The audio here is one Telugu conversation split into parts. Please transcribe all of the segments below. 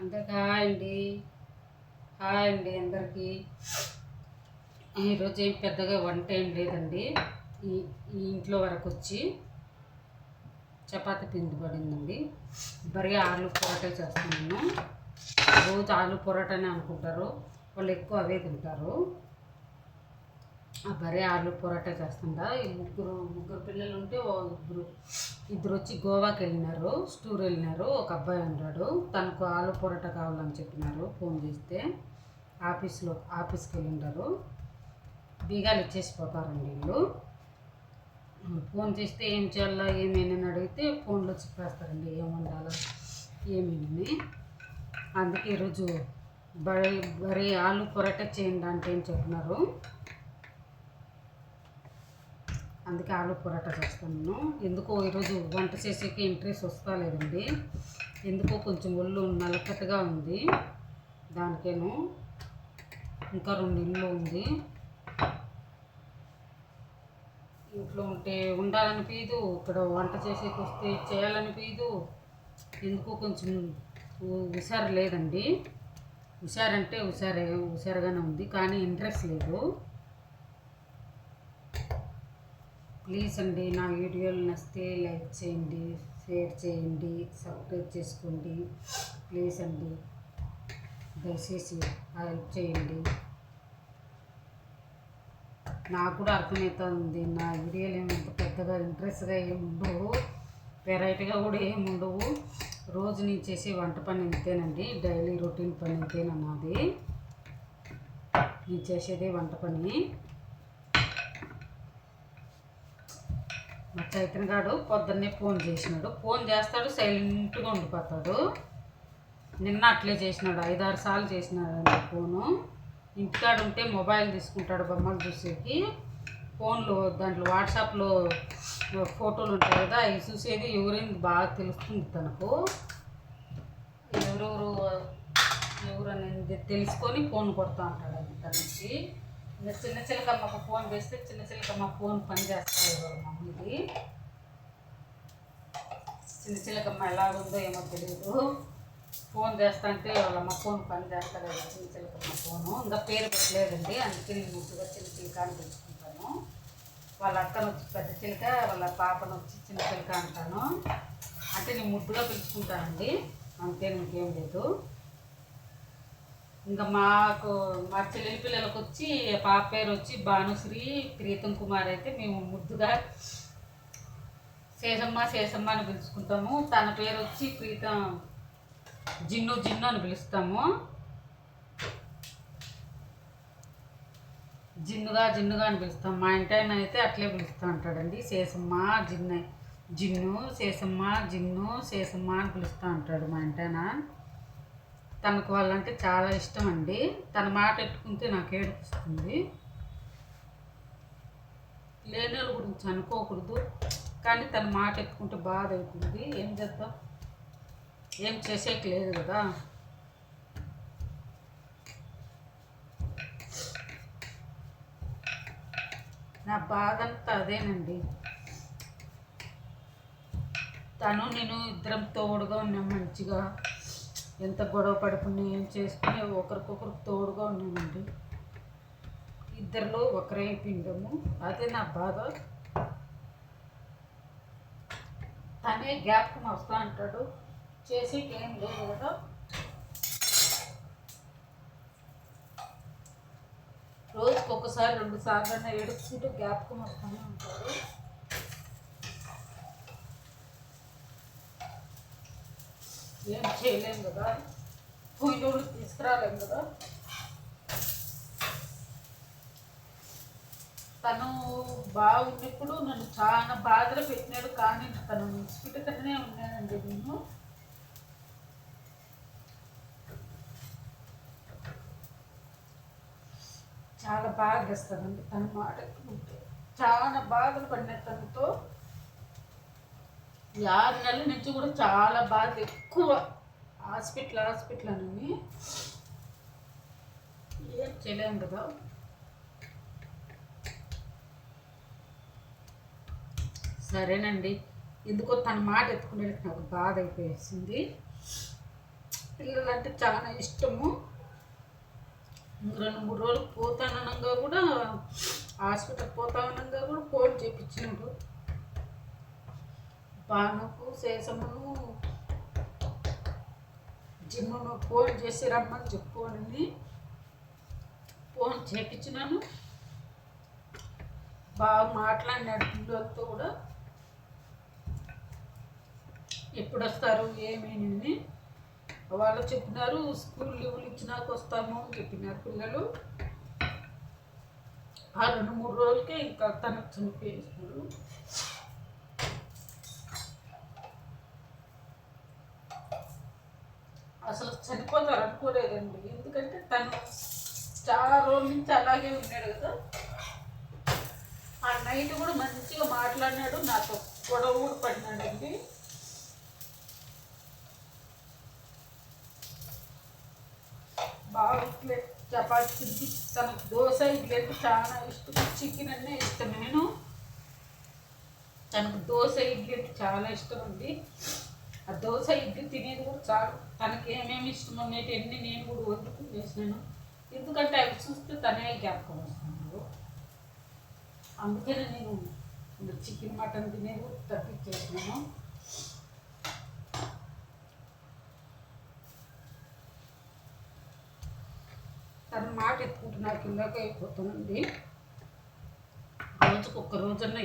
అందరికి హాయ్ అండి అందరికీ. ఈరోజు ఏం పెద్దగా వంట ఏం లేదండి. ఈ ఈ ఇంట్లో వరకు వచ్చి చపాతి పిండి పడిందండి. బరీ ఆలు పొరాటా చేస్తున్నాను. రోజు ఆలు పొరాటానే అనుకుంటారు, వాళ్ళు ఎక్కువ అవే తింటారు. బరీ ఆలు పొరాటా చేస్తుంటా. ఈ ముగ్గురు పిల్లలు ఉంటే ఇద్దరు వచ్చి గోవాకి వెళ్ళినారు, టూర్ వెళ్ళినారు. ఒక అబ్బాయి ఉన్నాడు, తనకు ఆలు పొరాటా కావాలని చెప్పినారు. ఫోన్ చేస్తే ఆఫీస్కి వెళ్ళింటారు. బీగాలు ఇచ్చేసి పోతారండి వీళ్ళు. ఫోన్ చేస్తే ఏం చేయాలా ఏమేనని అడిగితే ఫోన్లో చెప్పేస్తారండి ఏం వండాలో ఏమేమి. అందుకే ఈరోజు బరీ ఆలు పొరాటా చేయండి అంటే ఏం చెప్పినారు. అందుకే ఆలు పొరాటా చేస్తాను. ఎందుకో ఈరోజు వంట చేసేకి ఇంట్రెస్ట్ వస్తా లేదండి. ఎందుకో కొంచెం ఒళ్ళు నలకట్టుగా ఉంది. దానికేను ఇంకా 2 ఇళ్ళు ఉంది. ఇంట్లో ఉంటే ఉండాలనిపించదు, ఇక్కడ వంట చేసేకి వస్తే చేయాలనిపించదు. ఎందుకో కొంచెం హుషారు లేదండి. హుషారంటే హుషారుగానే ఉంది, కానీ ఇంట్రెస్ట్ లేదు. ప్లీజ్ అండి, నా వీడియోలు నచ్చితే లైక్ చేయండి, షేర్ చేయండి, సబ్స్క్రైబ్ చేసుకోండి. ప్లీజ్ అండి, దయచేసి హెల్ప్ చేయండి. నాకు కూడా అర్థమవుతుంది, నా వీడియోలు ఏమంత పెద్దగా ఇంట్రెస్ట్గా ఏముండవు, వెరైటీగా కూడా ఏముండవు. రోజు నేను చేసే వంట పని ఇంతేనండి, డైలీ రొటీన్ పని ఇంతేనన్నది. నేను చేసేదే వంట పని. మా చైతన్య గారు పొద్దున్నే ఫోన్ చేసినాడు. ఫోన్ చేస్తాడు, సైలెంట్గా ఉండిపోతాడు. నిన్న అట్లే చేసినాడు, 5-6 సార్లు చేసినాడు ఫోను. ఇంటికాడ ఉంటే మొబైల్ తీసుకుంటాడు బొమ్మలు చూసేకి. ఫోన్లో దాంట్లో వాట్సాప్లో ఫోటోలు ఉంటాయి కదా, అవి చూసేది ఎవరైంది బాగా తెలుస్తుంది తనకు. ఎవరు అనేది తెలుసుకొని ఫోన్ కొడతా ఉంటాడు అది తనకి. ఇంకా చిన్న చిలకమ్మకు ఫోన్ చేస్తే చిన్న చిలకమ్మ ఫోన్ పని చేస్తారు వాళ్ళ మమ్మీది. చిన్న చిలకమ్మ ఎలాగుందో ఏమో తెలియదు, ఫోన్ చేస్తా అంటే వాళ్ళమ్మ ఫోన్ పని చేస్తారు కదా చిన్న చిలకమ్మ ఫోను. ఇంకా పేరు పెట్టలేదండి, అందుకే నేను ముద్దుగా చిన్న చిలక అని పిలుచుకుంటాను. వాళ్ళ అక్కను వచ్చి పెద్ద చిలక, వాళ్ళ పాపను వచ్చి చిన్న చిలక అంటాను. అంటే నేను ముద్దుగా పిలుచుకుంటానండి, అంతే, ఇంకేం లేదు. ఇంకా మా చెల్లెలి పిల్లలకు వచ్చి పాప పేరు వచ్చి భానుశ్రీ, ప్రీతం కుమార్. అయితే మేము ముద్దుగా శేషమ్మ అని పిలుచుకుంటాము. తన పేరు వచ్చి ప్రీతం జిన్ను అని పిలుస్తాము. జిన్నుగా అని పిలుస్తాం. మా ఇంటి ఆయన అయితే అట్లే పిలుస్తూ ఉంటాడండి, శేషమ్మ జిన్ను శేషమ్మ అని పిలుస్తూ ఉంటాడు మా ఇంటి ఆయన. తనకు వాళ్ళంటే చాలా ఇష్టం అండి. తన మాట ఎట్టుకుంటే నాకు ఏడుపుస్తుంది. లేని వాళ్ళ గురించి అనుకోకూడదు, కానీ తన మాట ఎత్తుకుంటే బాధ అవుతుంది. ఏం చేద్దాం, ఏం చేసేకి లేదు కదా. నా బాధ అంతా అదేనండి. తను నేను ఇద్దరం తోడుగా ఉన్నాం, మంచిగా ఎంత గొడవ పడుకుని ఏం చేసుకుని ఒకరికొకరు తోడుగా ఉన్నామండి. ఇద్దరిలో ఒకరే పిండము, అదే నా బాధ. తనే జ్ఞాపకం వస్తూ అంటాడు, చేసేకి ఏం లేదు కదా. రోజుకి 1-2 సార్లు ఏడుపుకుంటూ జ్ఞాపకం వస్తూనే ఉంటాడు. ఏం చేయలేము కదా, పోయినోళ్ళు తీసుకురాలేము కదా. తను బాగున్నప్పుడు నన్ను చాలా బాధలు పెట్టినాడు, కానీ తను విడిచిపెట్టకనే ఉన్నానండి నేను. చాలా బాగా వేస్తానండి తన మాట ఎత్తుకుంటే. చాలా బాధలు పడిన తనతో 6 నెలల నుంచి కూడా చాలా బాధ ఎక్కువ. హాస్పిటల్ అని ఏం చేయలేము కదా. సరేనండి, ఎందుకో తన మాట ఎత్తుకునేది నాకు బాధ అయిపోయింది. పిల్లలంటే చాలా ఇష్టము. 2-3 రోజులు పోతాననంగా కూడా హాస్పిటల్ పోతాననంగా కూడా ఫోన్ చేయించినాడు. బాణకు శేషమును జిమ్మును ఫోన్ చేసి రమ్మని చెప్పుకోనని ఫోన్ చేయించినాను. బాగా మాట్లాడినాడు పిల్లలతో కూడా. ఎప్పుడు వస్తారు ఏమేమి వాళ్ళు చెప్పినారు. స్కూల్ లీవులు ఇచ్చినాక వస్తాము అని చెప్పినారు పిల్లలు. ఆ 2-3 రోజులకే ఇంకా తనకు చనిపోయేసినారు. అసలు చనిపోతారు అనుకోలేదండి. ఎందుకంటే తను చాలా రోజుల నుంచి అలాగే ఉన్నాడు కదా. ఆ నైట్ కూడా మంచిగా మాట్లాడినాడు, నాతో గొడవ కూడా పడినాడండి. బాగా చపాతి తిరిగి తనకు దోశ ఇడ్లీ అంటే చాలా ఇష్టం. చికెన్ అనే ఇష్టం. తనకు దోశ ఇడ్లీ అంటే చాలా ఇష్టం అండి. ఆ దోశ ఇడ్లీ తినేది కూడా చాలు. తనకి ఏమేమి ఇష్టం అనేవి అన్నీ నేను కూడా వండుకుని చేసినాను. ఎందుకంటే అవి చూస్తే తనే జ్ఞాపకం వస్తున్నాడు. అందుకనే నేను చికెన్ మటన్ తినేది కూడా తప్పించేసినాను. తన మాట ఎత్తుకుంటే నాకు ఇలాగ అయిపోతుందండి. రోజుకు ఒక్క రోజన్నా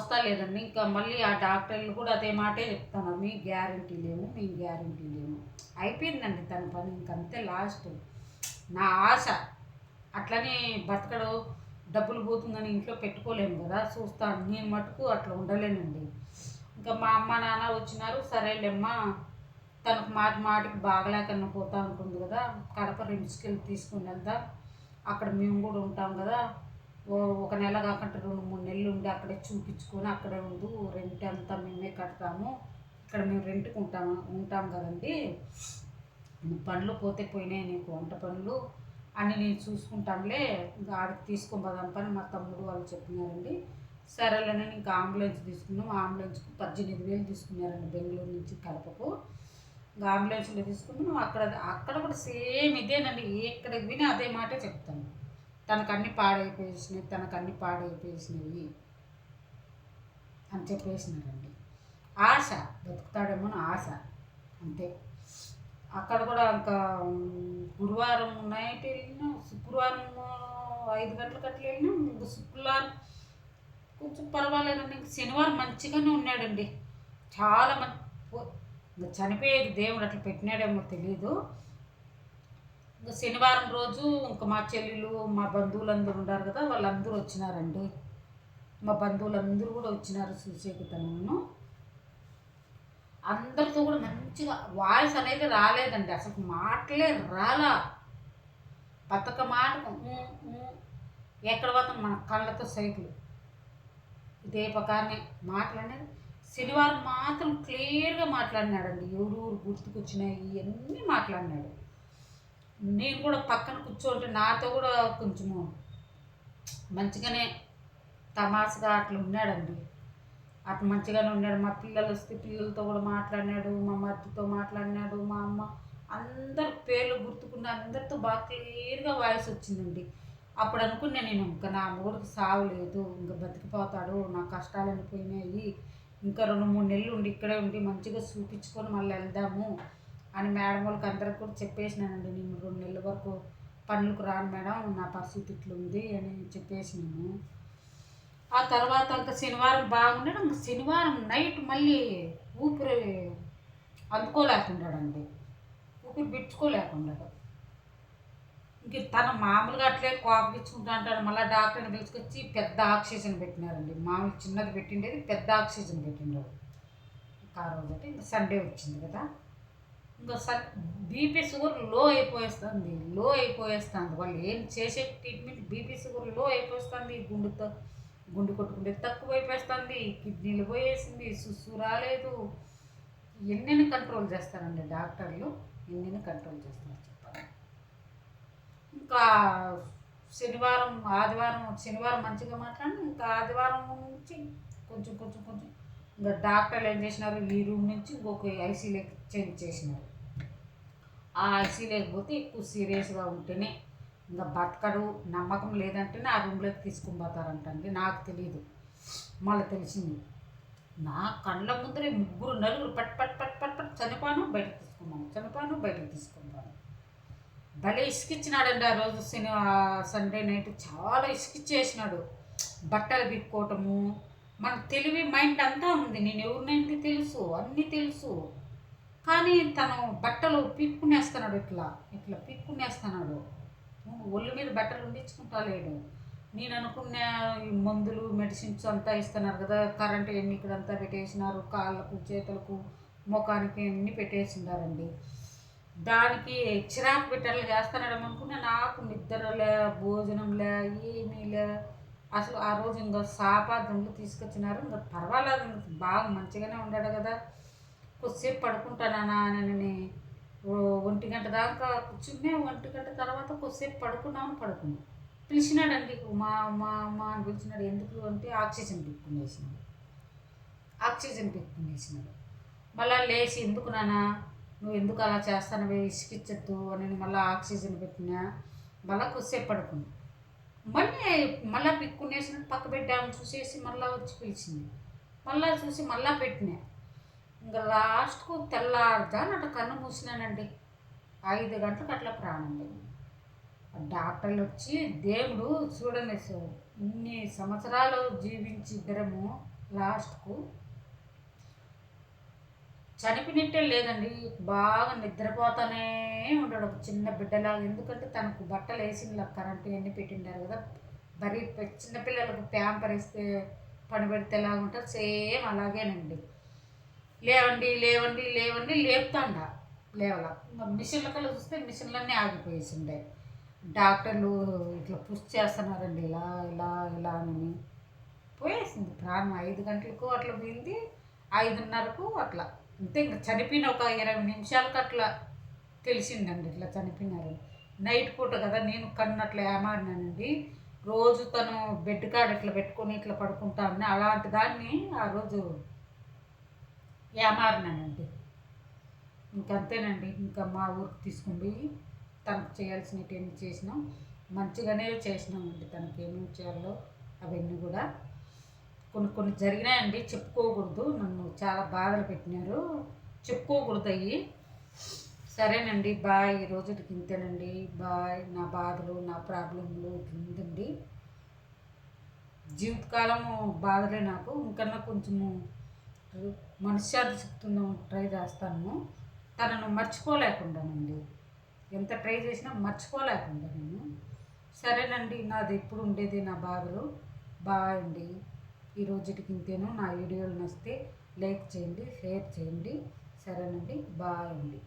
వస్తా లేదండి. ఇంకా మళ్ళీ ఆ డాక్టర్లు కూడా అదే మాటే చెప్తున్నారు, మీ గ్యారంటీ లేము, మీ గ్యారంటీ లేము. అయిపోయిందండి తన పని, ఇంకంతే లాస్ట్. నా ఆశ అట్లనే బతకడు, డబ్బులు పోతుందని ఇంట్లో పెట్టుకోలేము కదా, చూస్తాను. నేను మటుకు అట్లా ఉండలేనండి. ఇంకా మా అమ్మ నాన్న వచ్చినారు, సరేలేమ్మా తనకు మాటి మాటికి బాగలేకన్నా పోతా ఉంటుంది కదా, కడప రిమ్స్కెళ్ళి తీసుకుని వెళ్దాం, అక్కడ మేము కూడా ఉంటాం కదా, ఒక నెల కాకుండా 2-3 నెలలు ఉండి అక్కడే చూపించుకొని అక్కడే ఉండు, రెంట్ అంతా మేమే కడతాము, ఇక్కడ మేము రెంట్కి ఉంటాం కదండి, పనులు పోతే పోయినాయి, నీకు వంట పనులు అని నేను చూసుకుంటానులే, ఇంకా ఆడికి తీసుకొని పోదాం పని మా తమ్ముడు వాళ్ళు చెప్పినారండి. సరేలేని ఇంకా అంబులెన్స్ తీసుకున్నాం. అంబులెన్స్కి 18,000 తీసుకున్నారండి బెంగళూరు నుంచి కడపకు. ఇంకా అంబులెన్స్లో తీసుకున్నాం. అక్కడ కూడా సేమ్ ఇదేనండి, ఎక్కడికి విని అదే మాటే చెప్తాను, తనకు అన్ని పాడైపోయేసినాయి అని చెప్పేసినారండి. ఆశ బతుకుతాడేమో అని ఆశ, అంతే. అక్కడ కూడా ఇంకా గురువారం నైట్ వెళ్ళినా, శుక్రవారం 5 గంటలకు అట్లా వెళ్ళినా, ఇంకా శుక్రవారం కొంచెం పర్వాలేదండి. ఇంక శనివారం మంచిగానే ఉన్నాడండి, చాలా ఇంకా చనిపోయేది దేవుడు అట్లా పెట్టినాడేమో తెలీదు. ఇంకా శనివారం రోజు ఇంకా మా చెల్లెలు మా బంధువులందరూ ఉన్నారు కదా, వాళ్ళందరూ వచ్చినారండి. మా బంధువులందరూ కూడా వచ్చినారు చూసేకి తనను. అందరితో కూడా మంచిగా వాయిస్ అనేది రాలేదండి, అసలు మాటలే రాలా. బతక మాటకు ఎక్కడ పోతాం మన కళ్ళతో సైకిల్, ఇదే ప్రకారమే మాటలనేది. శనివారం మాత్రం క్లియర్గా మాట్లాడినాడండి, ఎవరు గుర్తుకొచ్చినాయి ఇవన్నీ మాట్లాడినాడు. నేను కూడా పక్కన కూర్చోంటే నాతో కూడా కొంచెము మంచిగానే తమాషగా అట్లా ఉన్నాడండి, అట్లా మంచిగానే ఉన్నాడు. మా పిల్లలు వస్తే పిల్లలతో కూడా మాట్లాడినాడు, మా మధ్యతో మాట్లాడినాడు, మా అమ్మ, అందరి పేర్లు గుర్తుకున్న అందరితో బాగా క్లియర్గా వాయిస్ వచ్చిందండి. అప్పుడు అనుకున్నా నేను, ఇంకా నా మూడికి సావు లేదు, ఇంకా బతికిపోతాడు, నా కష్టాలు అనిపోయినాయి, ఇంకా 2-3 నెలలు ఉండి ఇక్కడే ఉండి మంచిగా చూపించుకొని మళ్ళీ వెళ్దాము అని మేడం వాళ్ళకి అందరికి కూడా చెప్పేసినానండి. నేను 2 నెలల వరకు పనులకు రాను మేడం, నా పరిస్థితి ఇట్లుంది అని చెప్పేసినాను. ఆ తర్వాత ఇంకా శనివారం బాగున్నాడు. ఇంకా శనివారం నైట్ మళ్ళీ ఊపిరి అందుకోలేకున్నాడండి, ఊపిరి బిడ్చుకోలేకున్నాడు. ఇంక తను మామూలుగా అట్లే కోపగించుకుంటూ అంటాడు. మళ్ళీ డాక్టర్ని పిలుచుకొచ్చి పెద్ద ఆక్సిజన్ పెట్టినారండి, మామూలు చిన్నది పెట్టిండేది పెద్ద ఆక్సిజన్ పెట్టిండారు. ఆ రోజు అంటే ఇంకా సండే వచ్చింది కదా, ఇంకా బీపీ షుగర్ లో అయిపోయేస్తుంది. వాళ్ళు ఏం చేసే ట్రీట్మెంట్ బీపీ షుగర్ లో అయిపోతుంది, గుండె కొట్టుకుంటే తక్కువ అయిపోతుంది, కిడ్నీలు పోయేసింది, సుస్సు రాలేదు. ఎన్నెన్ని కంట్రోల్ చేస్తారండి డాక్టర్లు, ఎన్నెన్ని కంట్రోల్ చేస్తారు చెప్పాలి. ఇంకా శనివారం మంచిగా మాట్లాడి, ఇంకా ఆదివారం నుంచి కొంచెం ఇంకా డాక్టర్లు ఏం చేసినారు, ఈ రూమ్ నుంచి ఇంకొక ఐసీలోకి చేంజ్ చేసినారు. ఆ ఐసీ లేకపోతే ఎక్కువ సీరియస్గా ఉంటేనే ఇంకా బతకడు, నమ్మకం లేదంటేనే ఆ రూమ్లోకి తీసుకుని పోతారంటండి. నాకు తెలియదు, మళ్ళీ తెలిసింది. నా కళ్ళ ముందరే 3-4 పట్ చనిపోను బయటకు తీసుకున్నాను. భలే ఇసుకిచ్చినాడండి ఆ రోజు సండే నైట్, చాలా ఇసుకిచ్చేసినాడు. బట్టలు బిక్కోవటము, మన తెలివి మైండ్ అంతా ఉంది, నేను ఎవరినైతే తెలుసు, అన్నీ తెలుసు, కానీ తను బట్టలు పీక్కునేస్తున్నాడు, ఇట్లా పీక్కునేస్తున్నాడు. ఒళ్ళు మీద బట్టలు ఉండించుకుంటా లేడు. నేను అనుకున్న ఈ మందులు మెడిసిన్స్ అంతా ఇస్తున్నారు కదా, కరెంటు ఎన్ని ఇక్కడంతా పెట్టేసినారు, కాళ్ళకు చేతులకు ముఖానికి అన్నీ పెట్టేసినారండి. దానికి చిరాకు పెట్టాలి చేస్తున్నాడేమో అనుకున్నా, నాకు నిద్రలే, భోజనంలే, ఏమీలే. అసలు ఆ రోజు ఇంకా సాపాదులు తీసుకొచ్చినారు. ఇంకా పర్వాలేదు, ఇంకా బాగా మంచిగానే ఉన్నాడు కదా, కొద్దిసేపు పడుకుంటానా అని 1 గంట దాకా కూర్చునే, 1 గంట తర్వాత కొద్దిసేపు పడుకున్నాను. పిలిచినాడండి, మా అని పిలిచినాడు. ఎందుకు అంటే ఆక్సిజన్ పెట్టుకునేసినాడు. మళ్ళీ లేచి, ఎందుకు నాన్న నువ్వు ఎందుకు అలా చేస్తానవే, ఇసుకిచ్చద్దు అని మళ్ళీ ఆక్సిజన్ పెట్టినా. మళ్ళీ కొద్దిసేపు పడుకున్నా, మళ్ళీ పిక్కునేసినట్టు పక్క పెట్టాము చూసేసి మళ్ళీ వచ్చి పిలిచింది. మళ్ళీ చూసి మళ్ళీ పెట్టినా. ఇంకా లాస్ట్కు తెల్లారుజాను అట్లా కన్ను మూసినానండి, 5 గంటలకు అట్లా ప్రాణం పోయింది. డాక్టర్లు వచ్చి, దేవుడు చూడండి, ఇన్ని సంవత్సరాలు జీవించి ఇద్దరము లాస్ట్కు చనిపోయినట్టే లేదండి, బాగా నిద్రపోతానే ఉంటాడు ఒక చిన్న బిడ్డలాగా. ఎందుకంటే తనకు బట్టలు వేసిన కరెంట్ ఇవన్నీ పెట్టిండారు కదా, మరి చిన్నపిల్లలకు ప్యాంపర్ వేస్తే పని పెడితే ఎలా ఉంటుంది సేమ్ అలాగేనండి. లేవండి లేవండి లేవండి లేపుతాండ, లేవల. మిషన్ల కల్లా చూస్తే మిషన్లన్నీ ఆగిపోయేసిండే. డాక్టర్లు ఇట్లా పుష్ చేస్తున్నారండి, ఇలా ఇలా ఇలా అని. పోయేసింది ప్రాణం. 5 గంటలకు అట్లా పోయింది, 5:30కు అట్లా. అంతే, ఇంకా చనిపోయిన ఒక 20 నిమిషాలకు అట్లా తెలిసిందండి ఇట్లా చనిపోయినారు. నైట్ పూట కదా, నేను కన్ను అట్లా ఏమాడినానండి. రోజు తను బెడ్ కాడ ఇట్లా పెట్టుకొని ఇట్లా పడుకుంటాను, అలాంటి దాన్ని ఆ రోజు ఏమారినానండి. ఇంకంతేనండి, ఇంకా మా ఊరికి తీసుకుని పోయి తనకు చేయాల్సినవి ఏమి చేసినాం, మంచిగానే చేసినామండి. తనకి ఏమేమి చేయాలో అవన్నీ కూడా కొన్ని కొన్ని జరిగినాయండి, చెప్పుకోకూడదు. నన్ను చాలా బాధలు పెట్టినారు, చెప్పుకోకూడదు అయ్యి. సరేనండి, బాయ్. ఈ రోజుకి ఇంతేనండి, బాయ్. నా బాధలు నా ప్రాబ్లంలు ఉందండి. జీవితకాలము బాధలే నాకు. ఇంకన్నా కొంచెము మనశ్శాంతి చెప్తున్నాం ట్రై చేస్తాను. తనను మర్చిపోలేకుండానండి, ఎంత ట్రై చేసినా మర్చిపోలేకుండా నేను. సరేనండి, నాది ఎప్పుడు ఉండేది నా బాధలు. బాయ్ అండి. ఈ రోజుకి ఇంతేను. నా వీడియోలు నచ్చితే లైక్ చేయండి, షేర్ చేయండి. సరేనండి, బాయ్ అండి.